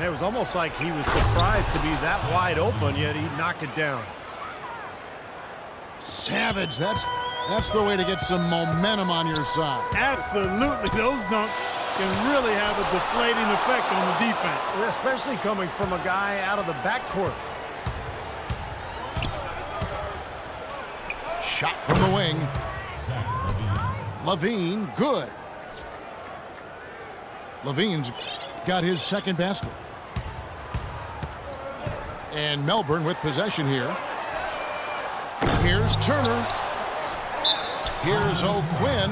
It was almost like he was surprised to be that wide open, yet he knocked it down. Savage, that's the way to get some momentum on your side. Absolutely. Those dunks can really have a deflating effect on the defense. Especially coming from a guy out of the backcourt. Shot from the wing. Levine, good. Levine's got his second basket. And Melbourne with possession here. Here's Turner. Here's O'Quinn.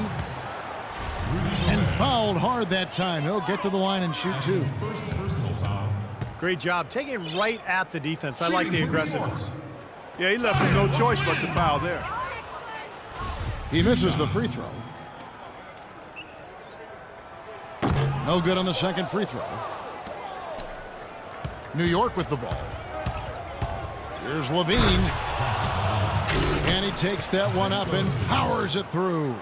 And fouled hard that time. He'll get to the line and shoot two. Great job taking it right at the defense. I like the aggressiveness. Yeah, he left him no choice but to foul there. He misses the free throw. No good on the second free throw. New York with the ball. Here's Levine. And he takes that one up and powers it through.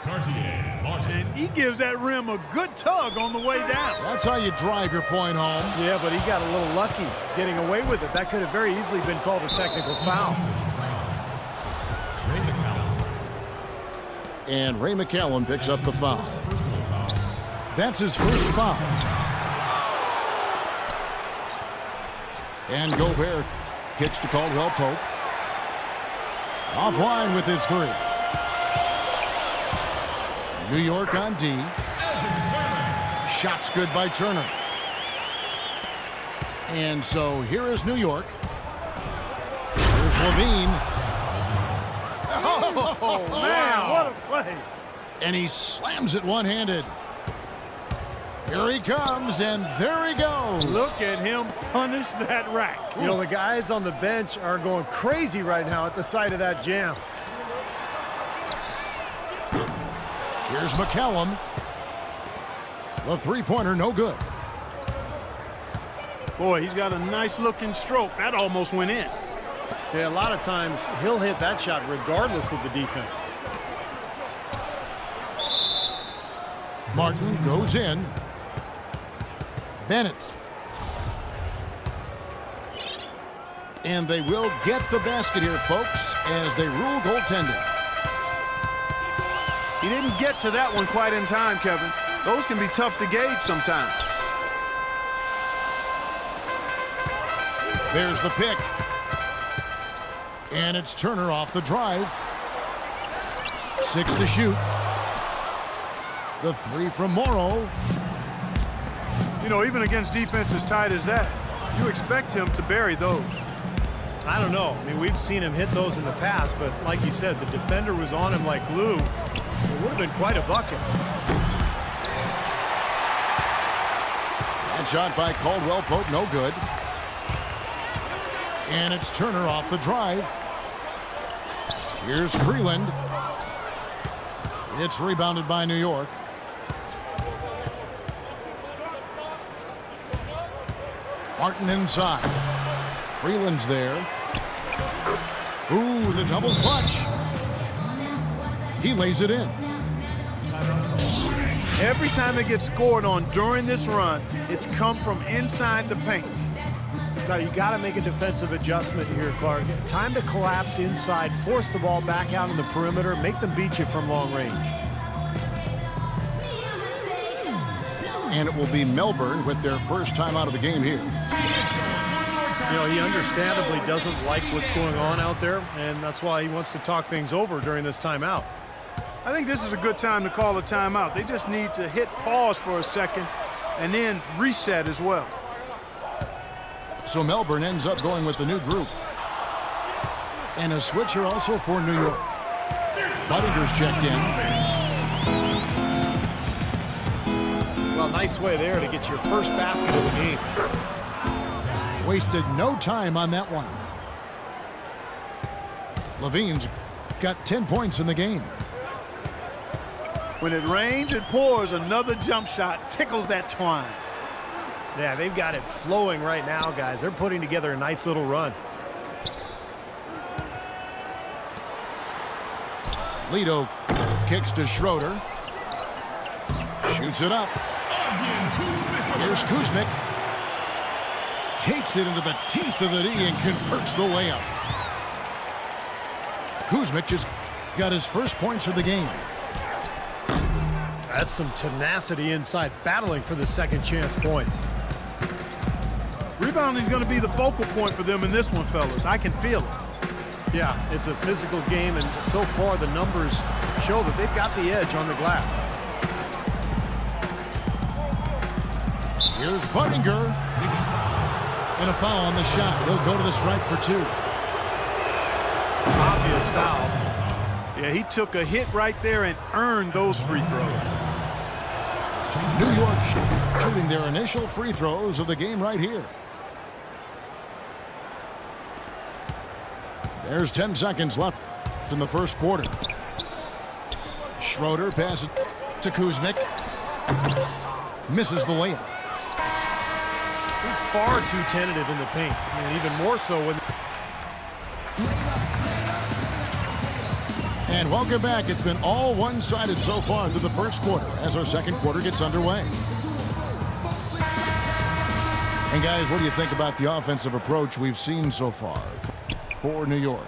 And he gives that rim a good tug on the way down. That's how you drive your point home. Yeah, but he got a little lucky getting away with it. That could have very easily been called a technical foul. And Ray McCallum picks up the foul. That's his first foul. And Gobert kicks to Caldwell Pope. Offline with his three. New York on D. Shots good by Turner. And so here is New York. Here's Levine. Oh, man, what a play. And he slams it one-handed. Here he comes, and there he goes. Look at him punish that rack. You know, the guys on the bench are going crazy right now at the sight of that jam. Here's McCallum. The three-pointer, no good. Boy, he's got a nice-looking stroke. That almost went in. Yeah, a lot of times he'll hit that shot regardless of the defense. Martin goes in. Bennett. And they will get the basket here, folks, as they rule goaltending. He didn't get to that one quite in time, Kevin. Those can be tough to gauge sometimes. There's the pick. And it's Turner off the drive. 6 to shoot. The three from Morrow. You know, even against defense as tight as that, you expect him to bury those. I don't know. I mean, we've seen him hit those in the past, but like you said, the defender was on him like glue. It would have been quite a bucket. That shot by Caldwell Pope, no good. And it's Turner off the drive. Here's Freeland. It's rebounded by New York. Martin inside. Freeland's there. Ooh, the double clutch. He lays it in. Every time they get scored on during this run, it's come from inside the paint. Now, you got to make a defensive adjustment here, Clark. Time to collapse inside, force the ball back out in the perimeter, make them beat you from long range. And it will be Melbourne with their first time out of the game here. You know, he understandably doesn't like what's going on out there, and that's why he wants to talk things over during this timeout. I think this is a good time to call a timeout. They just need to hit pause for a second and then reset as well. So Melbourne ends up going with the new group. And a switch here also for New York. Buttinger's checked in. Well, nice way there to get your first basket of the game. Wasted no time on that one. Levine's got 10 points in the game. When it rains, it pours. Another jump shot tickles that twine. Yeah, they've got it flowing right now, guys. They're putting together a nice little run. Lito kicks to Schroeder. Shoots it up. Here's Kuzmic. takes it into the teeth of the D and converts the layup. Kuzmic just got his first points of the game. That's some tenacity inside, battling for the second chance points. Rebounding is going to be the focal point for them in this one, fellas. I can feel it. Yeah, it's a physical game, and so far the numbers show that they've got the edge on the glass. Here's Budinger. And a foul on the shot. He'll go to the stripe for 2. Obvious foul. Yeah, he took a hit right there and earned those free throws. New York shooting their initial free throws of the game right here. There's 10 seconds left in the first quarter. Schroeder passes to Kuzmic. Misses the layup. He's far too tentative in the paint. I mean, even more so when... And welcome back. It's been all one-sided so far through the first quarter as our second quarter gets underway. And guys, what do you think about the offensive approach we've seen so far for New York?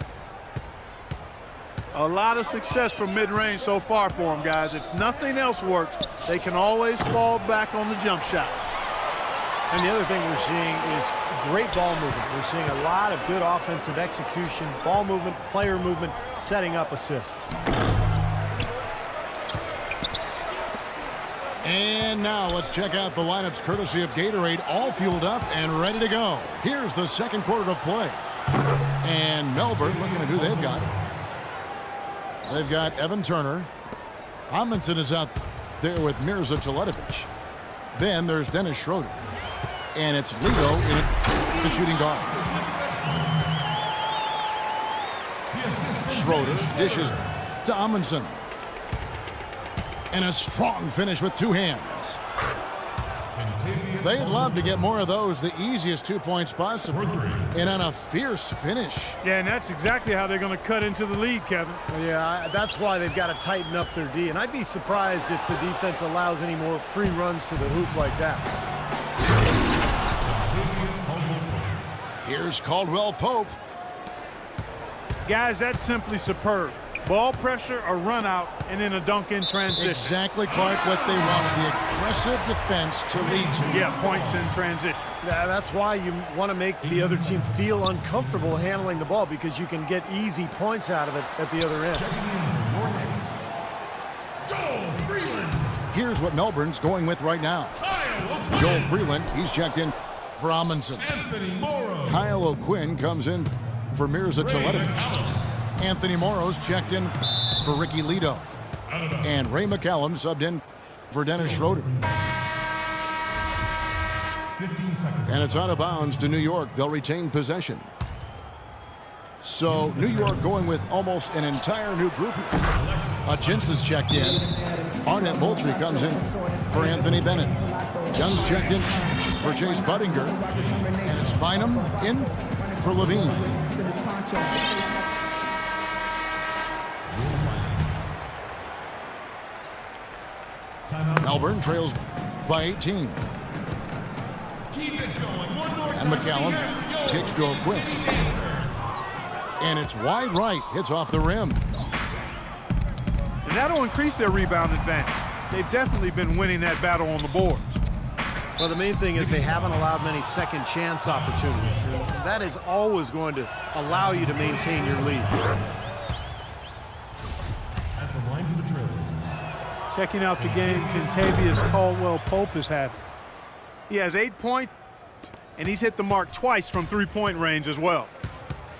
A lot of success from mid-range so far for them, guys. If nothing else works, they can always fall back on the jump shot. And the other thing we're seeing is great ball movement. We're seeing a lot of good offensive execution, ball movement, player movement, setting up assists. And now let's check out the lineups courtesy of Gatorade, all fueled up and ready to go. Here's the second quarter of play. And Melbourne, looking at who they've got. They've got Evan Turner. Amundsen is out there with Mirza Teletovic. Then there's Dennis Schroeder. And it's Lido in the shooting guard. Schroeder dishes to Amundsen. And a strong finish with 2 hands. They'd love to get more of those, the easiest 2-point spots, and on a fierce finish. Yeah, and that's exactly how they're going to cut into the lead, Kevin. Yeah, that's why they've got to tighten up their D. And I'd be surprised if the defense allows any more free runs to the hoop like that. Here's Caldwell Pope. Guys, that's simply superb. Ball pressure, a run out, and then a dunk in transition. Exactly, Clark, what they want. The aggressive defense to lead to. Yeah, points in transition. Yeah, that's why you want to make the other team feel uncomfortable handling the ball, because you can get easy points out of it at the other end. Here's what Melbourne's going with right now. Joel Freeland, he's checked in for Amundsen. Kyle O'Quinn comes in for Mirza Teletovic. Anthony Morrow's checked in for Ricky Lido. And Ray McCallum subbed in for Dennis Schroeder. And it's out of bounds to New York. They'll retain possession. So New York going with almost an entire new group here. Hutchins is checked in. Arnett Moultrie comes in for Anthony Bennett. Young's checked in for Chase Budinger. And it's Bynum in for Levine. Melbourne trails by 18. And McCallum kicks to O'Quinn. And it's wide right, hits off the rim. And that'll increase their rebound advantage. They've definitely been winning that battle on the boards. Well, the main thing is they haven't allowed many second chance opportunities. And that is always going to allow you to maintain your lead. At the line for the Trailblazers. Checking out the game Kentavious Caldwell Pope is having. He has 8 points, and he's hit the mark twice from three-point range as well.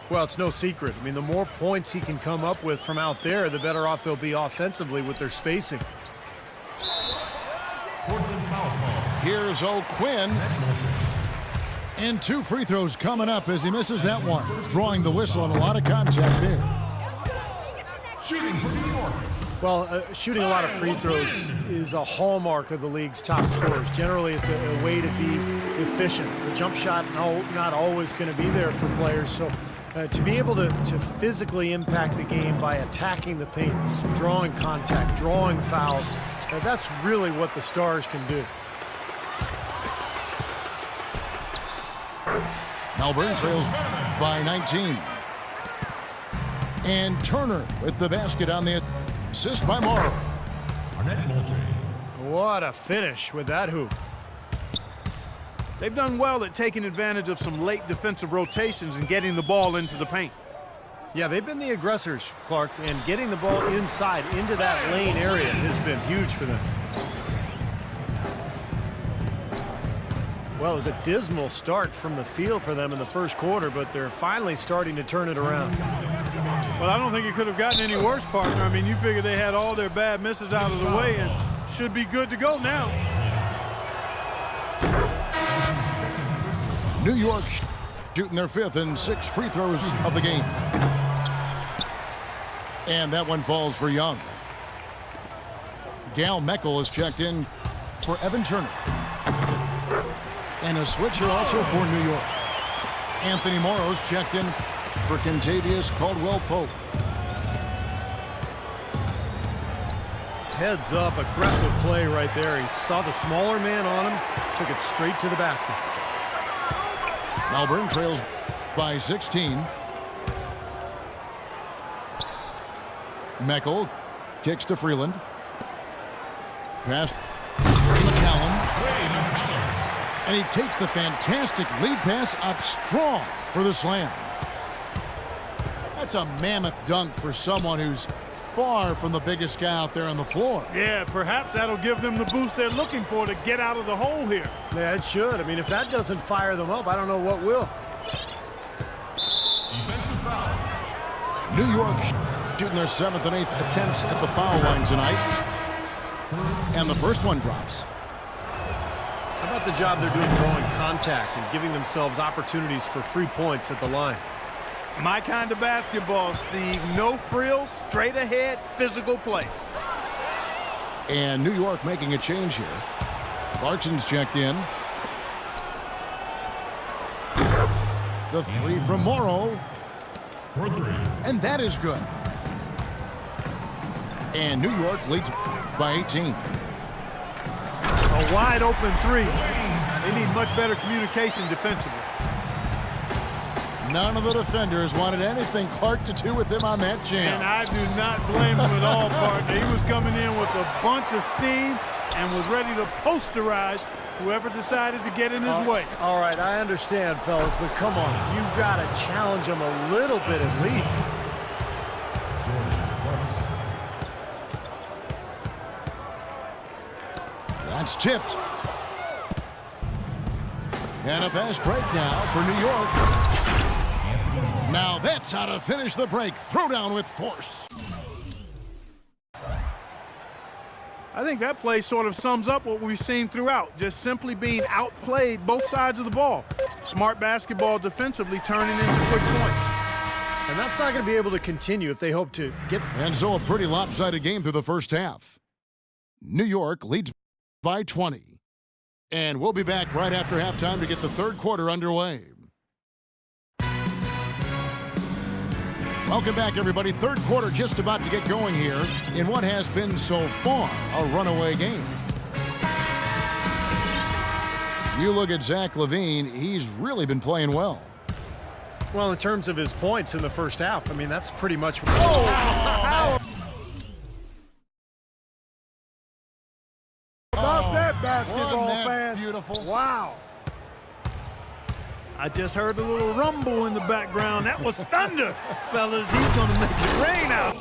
Well, it's no secret. I mean, the more points he can come up with from out there, the better off they'll be offensively with their spacing. Here's O'Quinn. And 2 free throws coming up as he misses that one. Drawing the whistle and a lot of contact there. Shooting for New York. Well, shooting a lot of free throws is a hallmark of the league's top scorers. Generally, it's a way to be efficient. The jump shot, not always going to be there for players. So to be able to physically impact the game by attacking the paint, drawing contact, drawing fouls, that's really what the Stars can do. Melbourne trails by 19. And Turner with the basket on the assist by Morrow. What a finish with that hoop. They've done well at taking advantage of some late defensive rotations and getting the ball into the paint. Yeah, they've been the aggressors, Clark, and getting the ball inside into that lane area has been huge for them. Well, it was a dismal start from the field for them in the first quarter, but they're finally starting to turn it around. Well, I don't think it could have gotten any worse, partner. I mean, you figure they had all their bad misses out of the way and should be good to go now. New York shooting their 5th and 6th free throws of the game. And that one falls for Young. Gal Meckel is checked in for Evan Turner. And a switcher also for New York. Anthony Morrow's checked in for Kentavious Caldwell-Pope. Heads up, aggressive play right there. He saw the smaller man on him, took it straight to the basket. Melbourne trails by 16. Meckel kicks to Freeland. Pass to McCallum. And he takes the fantastic lead pass up strong for the slam. That's a mammoth dunk for someone who's far from the biggest guy out there on the floor. Yeah, perhaps that'll give them the boost they're looking for to get out of the hole here. Yeah, it should. I mean, if that doesn't fire them up, I don't know what will. Defensive foul. New York shooting their 7th and 8th attempts at the foul line tonight. And the first one drops. How about the job they're doing drawing contact and giving themselves opportunities for free points at the line? My kind of basketball, Steve. No frills, straight ahead, physical play. And New York making a change here. Clarkson's checked in. The 3 from Morrow. For 3. And that is good. And New York leads by 18. A wide open 3. They need much better communication defensively. None of the defenders wanted anything Clark to do with him on that jam. And I do not blame him at all, partner. He was coming in with a bunch of steam and was ready to posterize whoever decided to get in his way. All right, I understand, fellas, but come on. You've got to challenge him a little bit at least. That's tipped. And a fast break now for New York. Now that's how to finish the break. Throw down with force. I think that play sort of sums up what we've seen throughout, just simply being outplayed both sides of the ball. Smart basketball defensively turning into quick points. And that's not going to be able to continue if they hope to get... And so a pretty lopsided game through the first half. New York leads by 20. And we'll be back right after halftime to get the third quarter underway. Welcome back, everybody. Third quarter just about to get going here in what has been so far a runaway game. You look at Zach LaVine, he's really been playing well. Well, in terms of his points in the first half, I mean, that's pretty much... Oh! Love that basketball, Wasn't that fan. beautiful? Wow. I just heard a little rumble in the background. That was thunder, fellas. He's going to make it rain out.